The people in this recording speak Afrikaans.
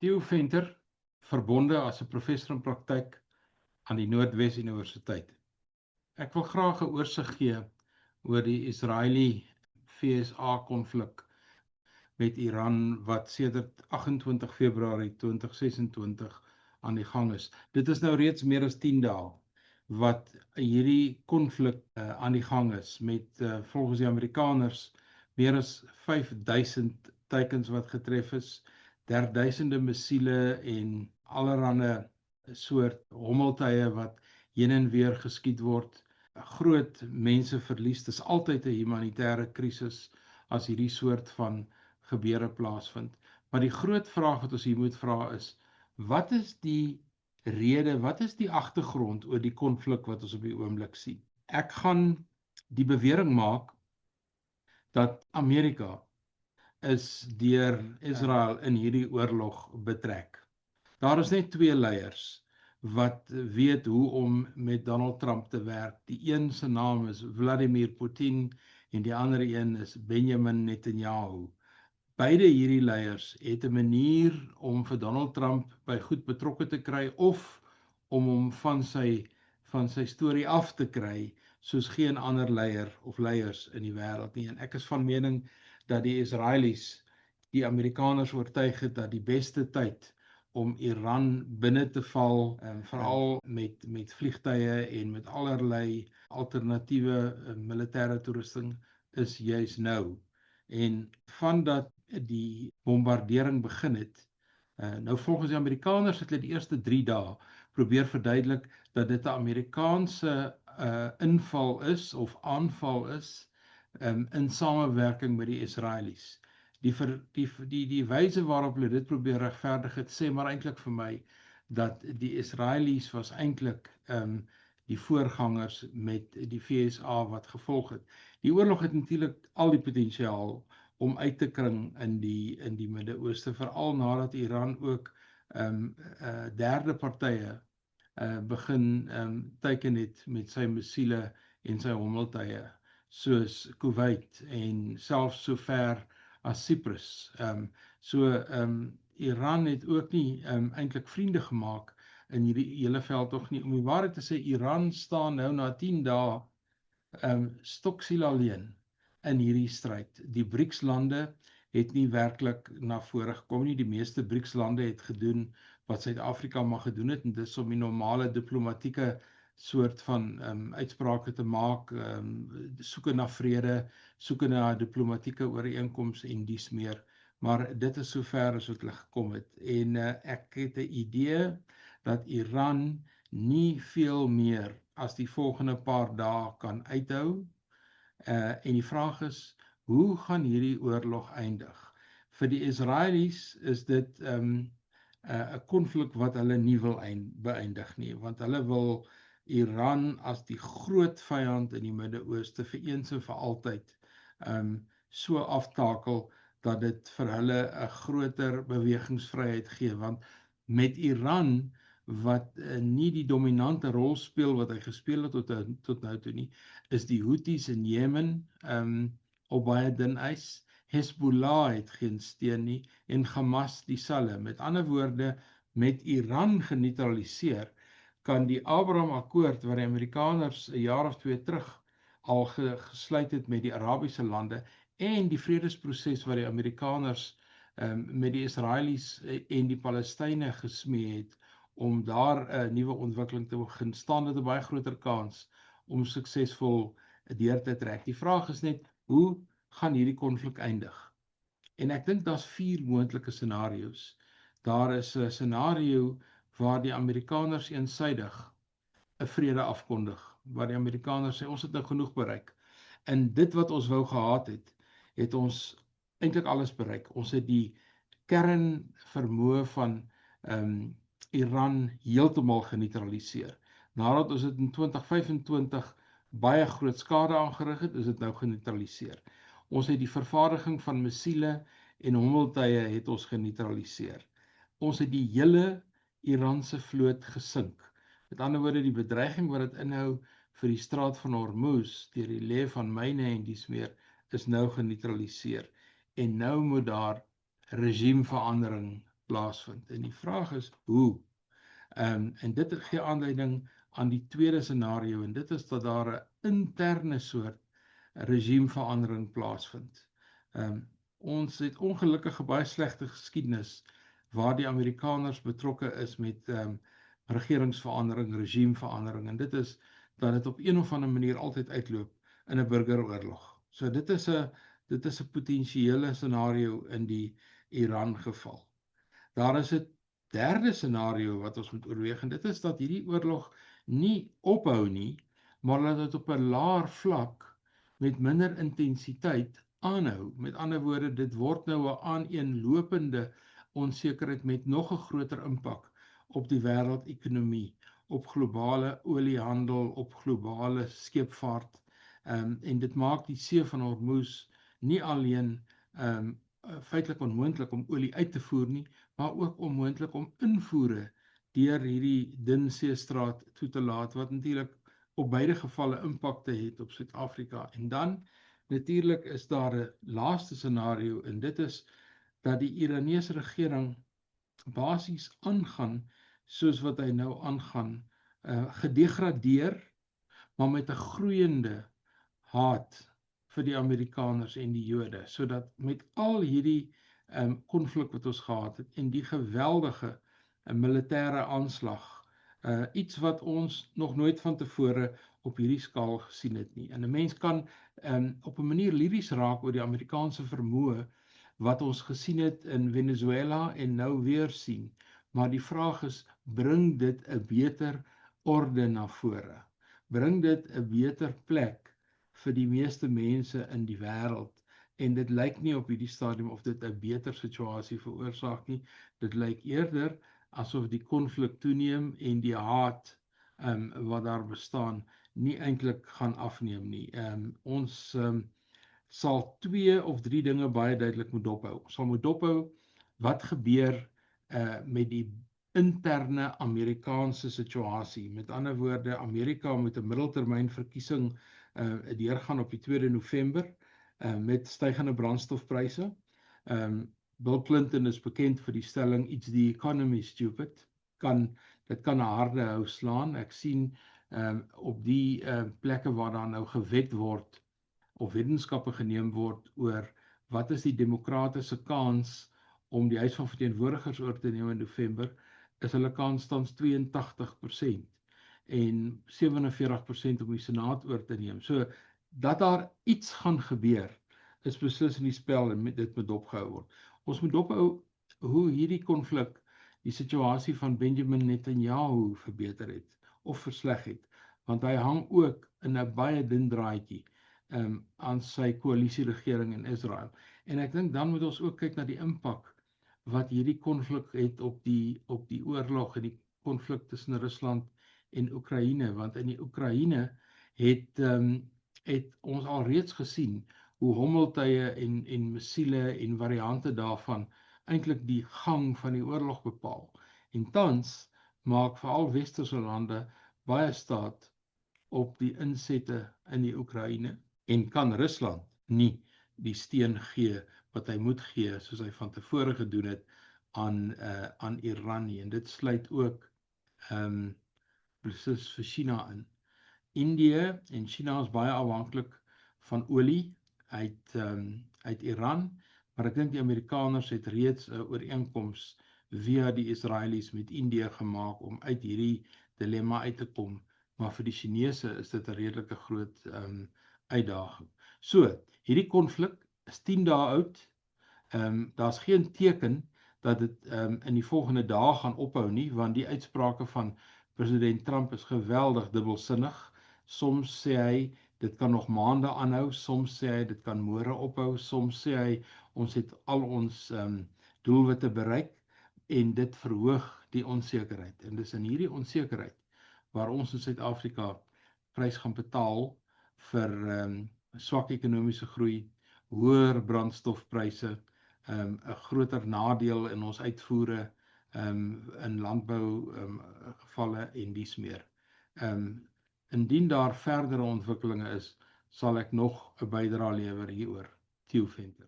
Theo Venter, verbonde as 'n professor in praktyk aan die Noordwes Universiteit. Ek wil graag 'n oorsig gee oor die Israeli-VSA konflik met Iran wat sedert 28 Februarie 2026 aan die gang is. Dit is nou reeds meer as 10 dae wat hierdie konflik aan die gang is met volgens die Amerikaners meer as 5000 teikens wat getref is, derduisende missiele en allerhande soort hommeltuie wat heen en weer geskiet word. Groot menseverlies, dis altyd 'n humanitêre krisis as hierdie soort van gebeure plaasvind. Maar die groot vraag wat ons hier moet vra is, wat is die rede, wat is die agtergrond oor die konflik wat ons op die oomblik sien? Ek gaan die bewering maak dat Amerika is deur Israel in hierdie oorlog betrek. Daar is net twee leiers wat weet hoe om met Donald Trump te werk. Die een se naam is Vladimir Putin en die ander een is Benjamin Netanyahu. Beide hierdie leiers het 'n manier om vir Donald Trump by goed betrokke te kry of om hom van sy storie af te kry, soos geen ander leier of leiers in die wêreld nie. En ek is van mening dat die Israelies die Amerikaners oortuig het dat die beste tyd om Iran binne te val, veral met vliegtuie en met allerlei alternatiewe militêre toerusting, is juis nou. En vandat die bombardering begin het, nou volgens die Amerikaners het hulle die eerste 3 dae probeer verduidelik dat dit 'n Amerikaanse inval is of aanval is in samewerking met die Israelies. Die wyse waarop hulle dit probeer regverdig het, sê maar eintlik vir my dat die Israelies was eintlik die voorgangers met die VSA wat gevolg het. Die oorlog het natuurlik al die potensiaal om uit te kring in die Midde-Ooste, veral nadat Iran ook derde partye begin teiken het met sy missiele en sy hommeltuie, soos Kuwait en selfs so ver as Cyprus. Iran het ook nie eintlik vriende gemaak in hierdie hele veldtog nie. Om die waarheid te sê, Iran staan nou na 10 dae stoksiel alleen in hierdie stryd. Die BRICS-lande het nie werklik na vore gekom nie. Die meeste BRICS-lande het gedoen wat Suid-Afrika mag gedoen het, en dis om die normale diplomatieke soort van uitsprake te maak, soeke na vrede, soeke na diplomatieke ooreenkoms en dies meer. Maar dit is so ver as wat hulle gekom het. En ek het 'n idee dat Iran nie veel meer as die volgende paar dae kan uithou. En die vraag is, hoe gaan hierdie oorlog eindig? Vir die Israelies is dit 'n konflik wat hulle nie wil beëindig nie, want hulle wil Iran as die groot vyand in die Midde-Ooste vir eens en vir altyd so aftakel dat dit vir hulle 'n groter bewegingsvryheid gee, want met Iran wat nie die dominante rol speel wat hy gespeel het tot nou toe nie, is die Houthis in Jemen op baie dun ys. Hezbollah het geen steun nie en Hamas dieselfde. Met ander woorde, met Iran geneutraliseer, kan die Abraham-akkoord wat die Amerikaners 'n jaar of 2 terug al gesluit het met die Arabiese lande en die vredesproses wat die Amerikaners met die Israelies en die Palestynë gesmee het om daar 'n nuwe ontwikkeling te begin, staan dit 'n baie groter kans om suksesvol deur te trek. Die vraag is net, hoe gaan hierdie konflik eindig? En ek dink daar's 4 moontlike scenario's. Daar is 'n scenario waar die Amerikaners eensydig 'n vrede afkondig, waar die Amerikaners sê ons het nou genoeg bereik. En dit wat ons wou gehad het ons eintlik alles bereik. Ons het die kernvermoë van Iran heeltemal geneutraliseer. Nadat ons dit in 2025 baie groot skade aangerig het, is dit nou geneutraliseer. Ons het die vervaardiging van missiele en hommeltuie het ons geneutraliseer. Ons het die hele Iranse vloot gesink. Met ander woorde, die bedreiging wat dit inhou vir die straat van Hormuz, deur die lê van myne en dies meer, is nou geneutraliseer. En nou moet daar regimeverandering plaasvind. En die vraag is hoe? En dit gee aanleiding aan die tweede scenario, en dit is dat daar 'n interne soort regimeverandering plaasvind. Ons het ongelukkig 'n baie slegte geskiedenis waar die Amerikaners betrokke is met regeringsverandering, regimeverandering, en dit is dat dit op een of ander manier altyd uitloop in 'n burgeroorlog. So dit is 'n potensiële scenario in die Iran geval. Daar is 'n derde scenario wat ons moet oorweeg, en dit is dat hierdie oorlog nie ophou nie, maar dat dit op 'n laer vlak met minder intensiteit aanhou. Met ander woorde, dit word nou 'n aaneenlopende onsekerheid met nog 'n groter impak op die wêreldekonomie, op globale oliehandel, op globale scheepvaart, en dit maak die See van Hormuz nie alleen feitelik onmoontlik om olie uit te voer nie, maar ook onmoontlik om invoere deur hierdie dun seestraat toe te laat, wat natuurlik op beide gevalle impakte het op Suid-Afrika. En dan natuurlik is daar 'n laaste scenario, en dit is dat die Iranese regering basies aangaan soos wat hy nou aangaan, gedegradeer, maar met 'n groeiende haat vir die Amerikaners en die Jode, sodat met al hierdie konflik wat ons gehad het en die geweldige militêre aanslag, iets wat ons nog nooit van tevore op hierdie skaal gesien het nie. En 'n mens kan op 'n manier liries raak oor die Amerikaanse vermoë wat ons gesien het in Venezuela en nou weer sien. Maar die vraag is, bring dit 'n beter orde na vore? Bring dit 'n beter plek vir die meeste mense in die wêreld? En dit lyk nie op hierdie stadium of dit 'n beter situasie veroorsaak nie. Dit lyk eerder asof die konflik toeneem en die haat wat daar bestaan nie eintlik gaan afneem nie. Ons sal 2 of 3 dinge baie duidelik moet dophou. Ons sal moet dophou wat gebeur met die interne Amerikaanse situasie. Met ander woorde, Amerika moet 'n middeltermynverkiesing deurgaan op die 2de November met stygende brandstofpryse. Bill Clinton is bekend vir die stelling, "It's the economy, stupid." Dit kan 'n harde hou slaan. Ek sien op die plekke waar daar nou gewet word of wetenskappe geneem word oor wat is die demokratiese kans om die Huis van Verteenwoordigers oor te neem in November, is hulle kans tans 82% en 47% om die Senaat oor te neem. So dat daar iets gaan gebeur, is beslis in die spel en dit moet dopgehou word. Ons moet dophou hoe hierdie konflik die situasie van Benjamin Netanyahu verbeter het of versleg het, want hy hang ook in 'n baie dun draadjie aan sy koalisieregering in Israel. En ek dink dan moet ons ook kyk na die impak wat hierdie konflik het op die oorlog en die konflik tussen Rusland en Oekraïne, want in die Oekraïne het ons alreeds gesien hoe hommeltuie en missiele en variante daarvan eintlik die gang van die oorlog bepaal. En tans maak veral westerse lande baie staat op die insette in die Oekraïne en kan Rusland nie die steun gee wat hy moet gee soos hy van tevore gedoen het aan Iran nie. En dit sluit ook presies vir China in. Indië en China is baie afhanklik van olie uit Iran, maar ek dink die Amerikaners het reeds 'n ooreenkoms via die Israelies met Indië gemaak om uit hierdie dilemma uit te kom, maar vir die Chinese is dit 'n redelike groot uitdaging. So, hierdie konflik is 10 dae oud. Daar's geen teken dat dit in die volgende dae gaan ophou nie, want die uitsprake van president Trump is geweldig dubbelsinnig. Soms sê hy dit kan nog maande aanhou, soms sê hy dit kan môre ophou, soms sê hy ons het al ons doelwitte bereik en dit verhoog die onsekerheid. En dis in hierdie onsekerheid waar ons in Suid-Afrika prys gaan betaal vir swak ekonomiese groei, hoër brandstofpryse, 'n groter nadeel in ons uitvoere in landbou gevalle en dies meer. Indien daar verdere ontwikkelinge is, sal ek nog 'n bydrae lewer hieroor. Theo Venter.